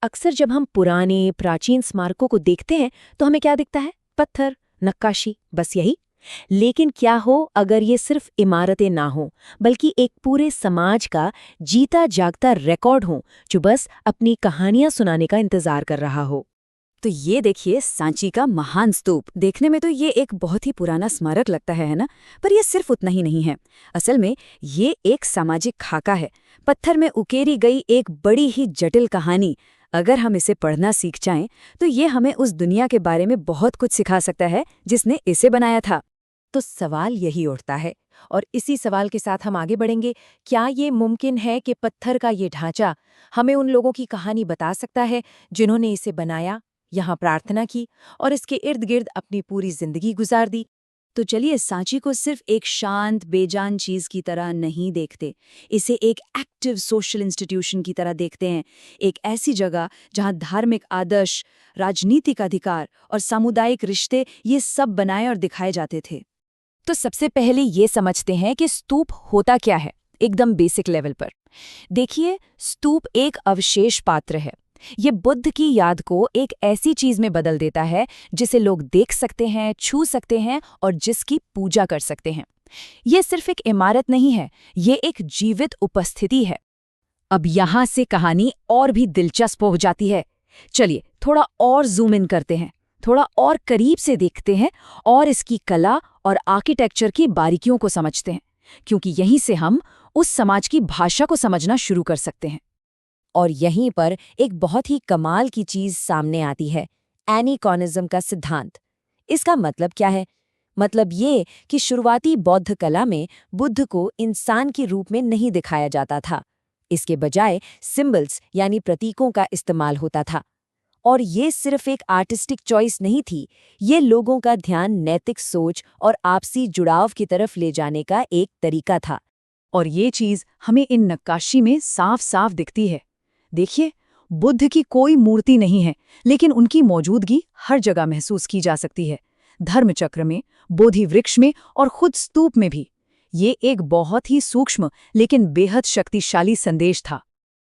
अक्सर जब हम पुराने प्राचीन स्मारकों को देखते हैं तो हमें क्या दिखता है? पत्थर, नक्काशी, बस यही। लेकिन क्या हो अगर ये सिर्फ इमारतें ना हों, बल्कि एक पूरे समाज का जीता जागता रिकॉर्ड हो जो बस अपनी कहानियां सुनाने का इंतजार कर रहा हो। तो ये देखिए सांची का महान स्तूप। देखने में तो ये एक बहुत ही पुराना स्मारक लगता है ना? पर ये सिर्फ उतना ही नहीं है। असल में ये एक सामाजिक खाका है, पत्थर में उकेरी गई एक बड़ी ही जटिल कहानी। अगर हम इसे पढ़ना सीख जाएं तो ये हमें उस दुनिया के बारे में बहुत कुछ सिखा सकता है जिसने इसे बनाया था। तो सवाल यही उठता है, और इसी सवाल के साथ हम आगे बढ़ेंगे। क्या ये मुमकिन है कि पत्थर का ये ढांचा हमें उन लोगों की कहानी बता सकता है जिन्होंने इसे बनाया, यहाँ प्रार्थना की और इसके इर्द गिर्द अपनी पूरी जिंदगी गुजार दी? तो चलिए सांची को सिर्फ एक शांत बेजान चीज की तरह नहीं देखते, इसे एक एक्टिव सोशल इंस्टीट्यूशन की तरह देखते हैं। एक ऐसी जगह जहां धार्मिक आदर्श, राजनीतिक अधिकार और सामुदायिक रिश्ते ये सब बनाए और दिखाए जाते थे। तो सबसे पहले ये समझते हैं कि स्तूप होता क्या है, एकदम बेसिक लेवल पर। देखिए, स्तूप एक अवशेष पात्र है। ये बुद्ध की याद को एक ऐसी चीज में बदल देता है जिसे लोग देख सकते हैं, छू सकते हैं और जिसकी पूजा कर सकते हैं। ये सिर्फ एक इमारत नहीं है, ये एक जीवित उपस्थिति है। अब यहां से कहानी और भी दिलचस्प हो जाती है। चलिए थोड़ा और जूम इन करते हैं, थोड़ा और करीब से देखते हैं और इसकी कला और आर्किटेक्चर की बारीकियों को समझते हैं, क्योंकि यहीं से हम उस समाज की भाषा को समझना शुरू कर सकते हैं। और यहीं पर एक बहुत ही कमाल की चीज सामने आती है, एनीकॉनिज्म का सिद्धांत। इसका मतलब क्या है? मतलब ये कि शुरुआती बौद्ध कला में बुद्ध को इंसान के रूप में नहीं दिखाया जाता था। इसके बजाय सिंबल्स यानी प्रतीकों का इस्तेमाल होता था। और ये सिर्फ एक आर्टिस्टिक चॉइस नहीं थी, ये लोगों का ध्यान नैतिक सोच और आपसी जुड़ाव की तरफ ले जाने का एक तरीका था। और ये चीज हमें इन नक्काशी में साफ साफ दिखती है। देखिए, बुद्ध की कोई मूर्ति नहीं है, लेकिन उनकी मौजूदगी हर जगह महसूस की जा सकती है। धर्मचक्र में, बोधि वृक्ष में और खुद स्तूप में भी। ये एक बहुत ही सूक्ष्म लेकिन बेहद शक्तिशाली संदेश था।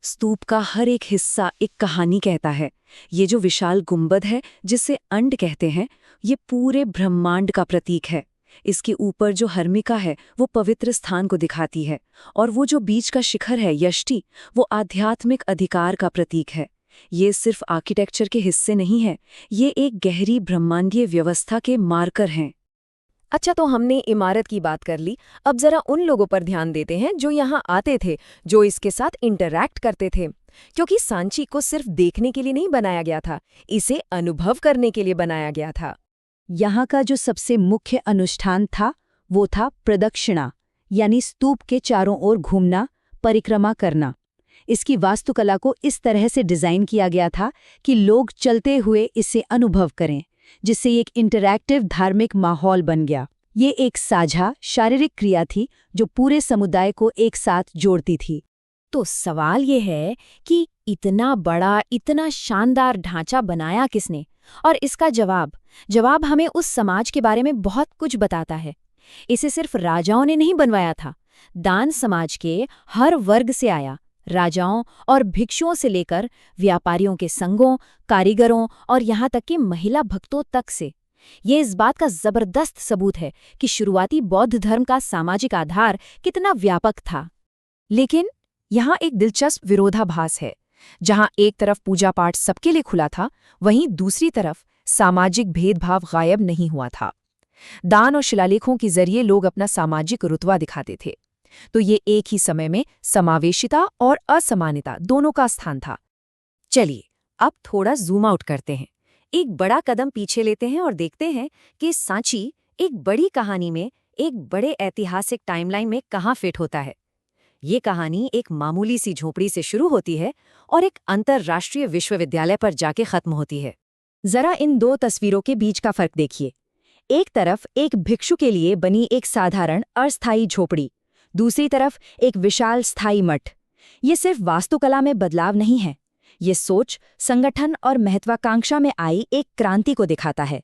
स्तूप का हर एक हिस्सा एक कहानी कहता है। ये जो विशाल गुंबद है जिसे अंड कहते हैं, ये पूरे ब्रह्मांड का प्रतीक है। इसके ऊपर जो हर्मिका है वो पवित्र स्थान को दिखाती है, और वो जो बीच का शिखर है यष्टि, वो आध्यात्मिक अधिकार का प्रतीक है। ये सिर्फ आर्किटेक्चर के हिस्से नहीं है, ये एक गहरी ब्रह्मांडीय व्यवस्था के मार्कर हैं। अच्छा, तो हमने इमारत की बात कर ली, अब जरा उन लोगों पर ध्यान देते हैं जो यहाँ आते थे, जो इसके साथ इंटरैक्ट करते थे। क्योंकि सांची को सिर्फ देखने के लिए नहीं बनाया गया था, इसे अनुभव करने के लिए बनाया गया था। यहाँ का जो सबसे मुख्य अनुष्ठान था वो था प्रदक्षिणा, यानी स्तूप के चारों ओर घूमना, परिक्रमा करना। इसकी वास्तुकला को इस तरह से डिजाइन किया गया था कि लोग चलते हुए इसे अनुभव करें, जिससे एक इंटरैक्टिव धार्मिक माहौल बन गया। ये एक साझा शारीरिक क्रिया थी जो पूरे समुदाय को एक साथ जोड़ती थी। तो सवाल ये है कि इतना बड़ा, इतना शानदार ढांचा बनाया किसने? और इसका जवाब हमें उस समाज के बारे में बहुत कुछ बताता है। इसे सिर्फ राजाओं ने नहीं बनवाया था, दान समाज के हर वर्ग से आया। राजाओं और भिक्षुओं से लेकर व्यापारियों के संघों, कारीगरों और यहाँ तक कि महिला भक्तों तक से। ये इस बात का जबरदस्त सबूत है कि शुरुआती बौद्ध धर्म का सामाजिक आधार कितना व्यापक था। लेकिन यहाँ एक दिलचस्प विरोधाभास है। जहाँ एक तरफ पूजा पाठ सबके लिए खुला था, वहीं दूसरी तरफ सामाजिक भेदभाव गायब नहीं हुआ था। दान और शिलालेखों के जरिए लोग अपना सामाजिक रुतबा दिखाते थे। तो ये एक ही समय में समावेशिता और असमानता दोनों का स्थान था। चलिए अब थोड़ा जूम आउट करते हैं, एक बड़ा कदम पीछे लेते हैं और देखते हैं कि सांची एक बड़ी कहानी में, एक बड़े ऐतिहासिक टाइमलाइन में कहाँ फिट होता है। ये कहानी एक मामूली सी झोपड़ी से शुरू होती है और एक अंतर्राष्ट्रीय विश्वविद्यालय पर जाके खत्म होती है। जरा इन दो तस्वीरों के बीच का फर्क देखिए। एक तरफ एक भिक्षु के लिए बनी एक साधारण अस्थायी झोपड़ी, दूसरी तरफ एक विशाल स्थायी मठ। ये सिर्फ वास्तुकला में बदलाव नहीं है, ये सोच, संगठन और महत्वाकांक्षा में आई एक क्रांति को दिखाता है।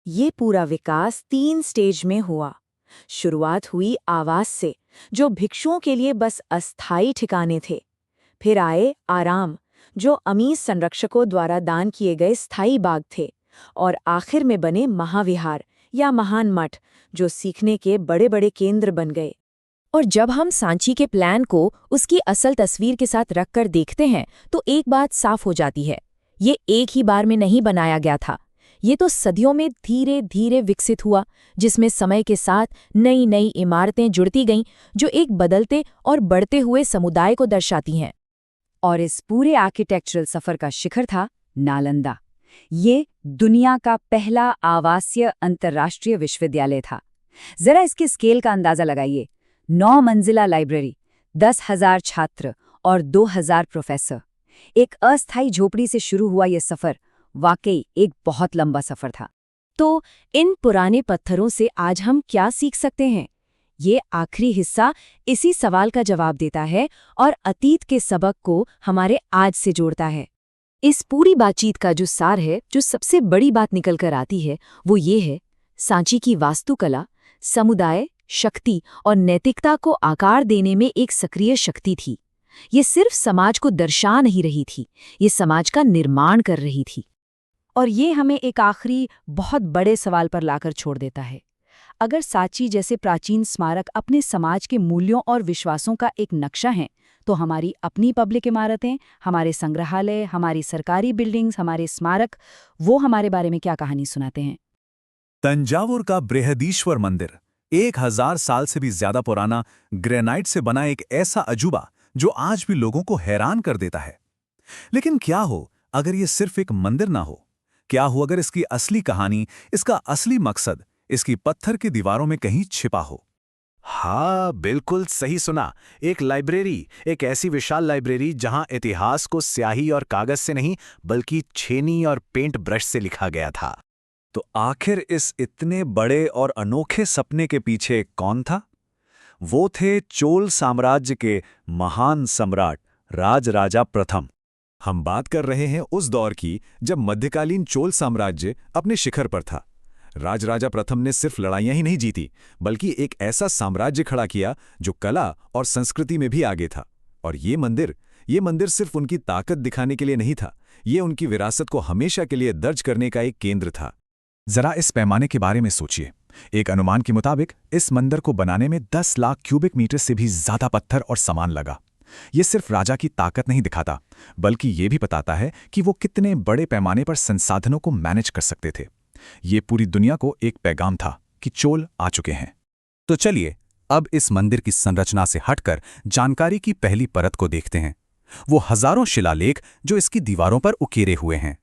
ये पूरा विकास 3 स्टेज में हुआ। शुरुआत हुई आवास से, जो भिक्षुओं के लिए बस अस्थायी ठिकाने थे। फिर आए आराम, जो अमीर संरक्षकों द्वारा दान किए गए स्थायी बाग थे, और आखिर में बने महाविहार या महान मठ, जो सीखने के बड़े बड़े केंद्र बन गए। और जब हम सांची के प्लान को उसकी असल तस्वीर के साथ रखकर देखते हैं तो एक बात साफ हो जाती है, ये एक ही बार में नहीं बनाया गया था। ये तो सदियों में धीरे धीरे विकसित हुआ, जिसमें समय के साथ नई नई इमारतें जुड़ती गईं जो एक बदलते और बढ़ते हुए समुदाय को दर्शाती हैं। और इस पूरे आर्किटेक्चरल सफर का शिखर था नालंदा। ये दुनिया का पहला आवासीय अंतर्राष्ट्रीय विश्वविद्यालय था। जरा इसके स्केल का अंदाजा लगाइए। 9 मंजिला लाइब्रेरी, 10,000 छात्र और 2,000 प्रोफेसर। एक अस्थायी झोपड़ी से शुरू हुआ यह सफर वाकई एक बहुत लंबा सफर था। तो इन पुराने पत्थरों से आज हम क्या सीख सकते हैं? ये आखिरी हिस्सा इसी सवाल का जवाब देता है और अतीत के सबक को हमारे आज से जोड़ता है। इस पूरी बातचीत का जो सार है, जो सबसे बड़ी बात निकल कर आती है, वो ये है, सांची की वास्तुकला समुदाय, शक्ति और नैतिकता को आकार देने में एक सक्रिय शक्ति थी। ये सिर्फ समाज को दर्शा नहीं रही थी, ये समाज का निर्माण कर रही थी। और ये हमें एक आखिरी बहुत बड़े सवाल पर लाकर छोड़ देता है। अगर सांची जैसे प्राचीन स्मारक अपने समाज के मूल्यों और विश्वासों का एक नक्शा हैं, तो हमारी अपनी पब्लिक इमारतें, हमारे संग्रहालय, हमारी सरकारी बिल्डिंग्स, हमारे स्मारक, वो हमारे बारे में क्या कहानी सुनाते हैं? तंजावुर का बृहदीश्वर मंदिर 1000 साल से भी ज्यादा पुराना ग्रेनाइट से बना एक ऐसा अजूबा जो आज भी लोगों को हैरान कर देता है। लेकिन क्या हो अगर ये सिर्फ एक मंदिर ना हो? क्या हो अगर इसकी असली कहानी, इसका असली मकसद इसकी पत्थर की दीवारों में कहीं छिपा हो? हाँ, बिल्कुल सही सुना। एक लाइब्रेरी, एक ऐसी विशाल लाइब्रेरी जहां इतिहास को स्याही और कागज से नहीं बल्कि छेनी और पेंट ब्रश से लिखा गया था। तो आखिर इस इतने बड़े और अनोखे सपने के पीछे कौन था? वो थे चोल साम्राज्य के महान सम्राट राजराजा प्रथम। हम बात कर रहे हैं उस दौर की जब मध्यकालीन चोल साम्राज्य अपने शिखर पर था। राजराजा प्रथम ने सिर्फ लड़ाइयां ही नहीं जीती, बल्कि एक ऐसा साम्राज्य खड़ा किया जो कला और संस्कृति में भी आगे था। और ये मंदिर सिर्फ उनकी ताकत दिखाने के लिए नहीं था, ये उनकी विरासत को हमेशा के लिए दर्ज करने का एक केंद्र था। जरा इस पैमाने के बारे में सोचिए। एक अनुमान के मुताबिक इस मंदिर को बनाने में 10 लाख क्यूबिक मीटर से भी ज्यादा पत्थर और सामान लगा। ये सिर्फ राजा की ताकत नहीं दिखाता, बल्कि ये भी बताता है कि वो कितने बड़े पैमाने पर संसाधनों को मैनेज कर सकते थे। ये पूरी दुनिया को एक पैगाम था कि चोल आ चुके हैं। तो चलिए अब इस मंदिर की संरचना से हटकर जानकारी की पहली परत को देखते हैं, वो हजारों शिलालेख जो इसकी दीवारों पर उकेरे हुए हैं।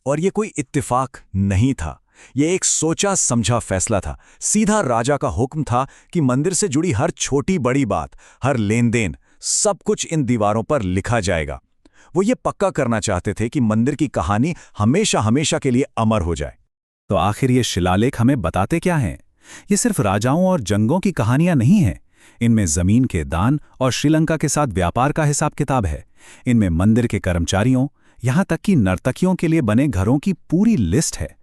और ये कोई इत्तेफाक नहीं था, ये एक सोचा समझा फैसला था। सीधा राजा का हुक्म था कि मंदिर से जुड़ी हर छोटी बड़ी बात, हर लेन देन, सब कुछ इन दीवारों पर लिखा जाएगा। वो ये पक्का करना चाहते थे कि मंदिर की कहानी हमेशा हमेशा के लिए अमर हो जाए। तो आखिर ये शिलालेख हमें बताते क्या हैं? ये सिर्फ राजाओं और जंगों की कहानियां नहीं हैं। इनमें जमीन के दान और श्रीलंका के साथ व्यापार का हिसाब किताब है। इनमें मंदिर के कर्मचारियों, यहां तक कि नर्तकियों के लिए बने घरों की पूरी लिस्ट है।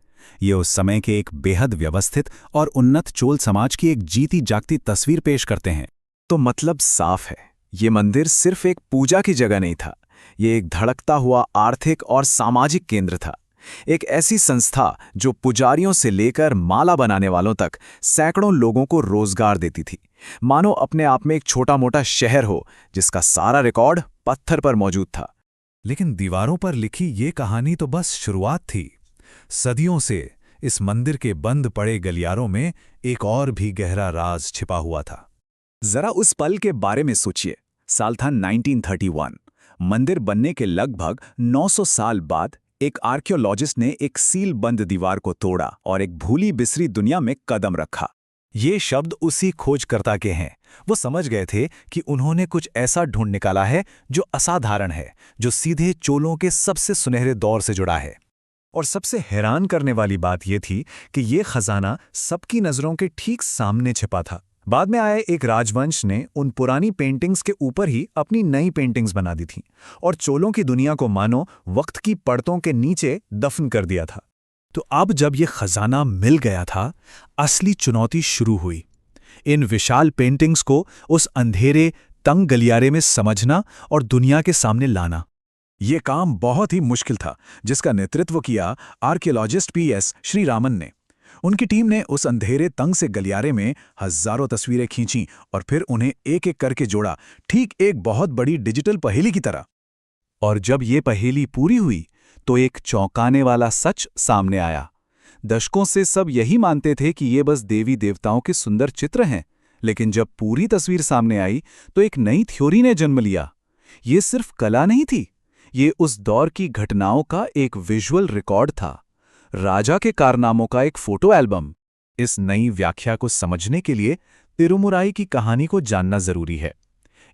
ये उस समय के एक बेहद व्यवस्थित और उन्नत चोल समाज की एक जीती जागती तस्वीर पेश करते हैं। तो मतलब साफ है, ये मंदिर सिर्फ एक पूजा की जगह नहीं था, ये एक धड़कता हुआ आर्थिक और सामाजिक केंद्र था। एक ऐसी संस्था जो पुजारियों से लेकर माला बनाने वालों तक सैकड़ों लोगों को रोजगार देती थी। मानो अपने आप में एक छोटा मोटा शहर हो जिसका सारा रिकॉर्ड पत्थर पर मौजूद था। लेकिन दीवारों पर लिखी ये कहानी तो बस शुरुआत थी। सदियों से इस मंदिर के बंद पड़े गलियारों में एक और भी गहरा राज छिपा हुआ था। जरा उस पल के बारे में सोचिए। साल था 1931। मंदिर बनने के लगभग 900 साल बाद एक आर्कियोलॉजिस्ट ने एक सील बंद दीवार को तोड़ा और एक भूली बिसरी दुनिया में कदम रखा। ये शब्द उसी खोजकर्ता के हैं। वो समझ गए थे कि उन्होंने कुछ ऐसा ढूंढ निकाला है जो असाधारण है, जो सीधे चोलों के सबसे सुनहरे दौर से जुड़ा है। और सबसे हैरान करने वाली बात यह थी कि ये खजाना सबकी नजरों के ठीक सामने छिपा था। बाद में आए एक राजवंश ने उन पुरानी पेंटिंग्स के ऊपर ही अपनी नई पेंटिंग्स बना दी थीं और चोलों की दुनिया को मानो वक्त की परतों के नीचे दफन कर दिया था। तो अब जब ये खजाना मिल गया था, असली चुनौती शुरू हुई। इन विशाल पेंटिंग्स को उस अंधेरे तंग गलियारे में समझना और दुनिया के सामने लाना। ये काम बहुत ही मुश्किल था, जिसका नेतृत्व किया आर्कियोलॉजिस्ट PS श्रीरामन ने। उनकी टीम ने उस अंधेरे तंग से गलियारे में हजारों तस्वीरें खींची और फिर उन्हें एक एक करके जोड़ा, ठीक एक बहुत बड़ी डिजिटल पहेली की तरह। और जब ये पहेली पूरी हुई तो एक चौंकाने वाला सच सामने आया। दशकों से सब यही मानते थे कि ये बस देवी देवताओं के सुंदर चित्र हैं, लेकिन जब पूरी तस्वीर सामने आई तो एक नई थ्योरी ने जन्म लिया। ये सिर्फ कला नहीं थी, ये उस दौर की घटनाओं का एक विजुअल रिकॉर्ड था, राजा के कारनामों का एक फोटो एल्बम। इस नई व्याख्या को समझने के लिए तिरुमुराई की कहानी को जानना जरूरी है।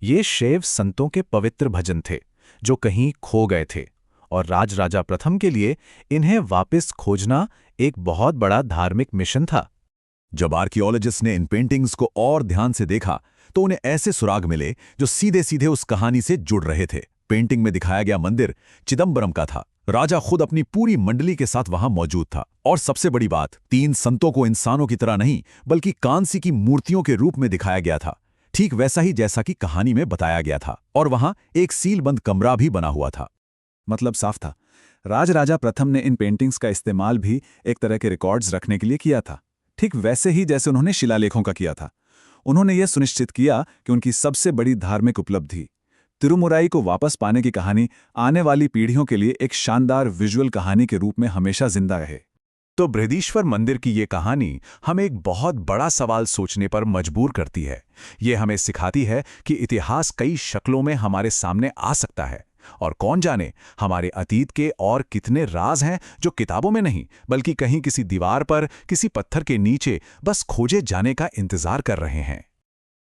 ये शैव संतों के पवित्र भजन थे जो कहीं खो गए थे, और राजराजा प्रथम के लिए इन्हें वापस खोजना एक बहुत बड़ा धार्मिक मिशन था। जब आर्कियोलॉजिस्ट ने इन पेंटिंग्स को और ध्यान से देखा तो उन्हें ऐसे सुराग मिले जो सीधे सीधे उस कहानी से जुड़ रहे थे। पेंटिंग में दिखाया गया मंदिर चिदम्बरम का था। राजा खुद अपनी पूरी मंडली के साथ वहां मौजूद था। और सबसे बड़ी बात, 3 संतों को इंसानों की तरह नहीं बल्कि कांसी की मूर्तियों के रूप में दिखाया गया था, ठीक वैसा ही जैसा कि कहानी में बताया गया था। और वहां एक सीलबंद कमरा भी बना हुआ था। मतलब साफ था, राजराजा प्रथम ने इन पेंटिंग्स का इस्तेमाल भी एक तरह के रिकॉर्ड्स रखने के लिए किया था, ठीक वैसे ही जैसे उन्होंने शिलालेखों का किया था। उन्होंने यह सुनिश्चित किया कि उनकी सबसे बड़ी धार्मिक उपलब्धि तिरुमुराई को वापस पाने की कहानी आने वाली पीढ़ियों के लिए एक शानदार विजुअल कहानी के रूप में हमेशा जिंदा रहे। तो बृहदीश्वर मंदिर की ये कहानी हमें एक बहुत बड़ा सवाल सोचने पर मजबूर करती है। ये हमें सिखाती है कि इतिहास कई शक्लों में हमारे सामने आ सकता है, और कौन जाने हमारे अतीत के और कितने राज हैं जो किताबों में नहीं बल्कि कहीं किसी दीवार पर, किसी पत्थर के नीचे बस खोजे जाने का इंतजार कर रहे हैं।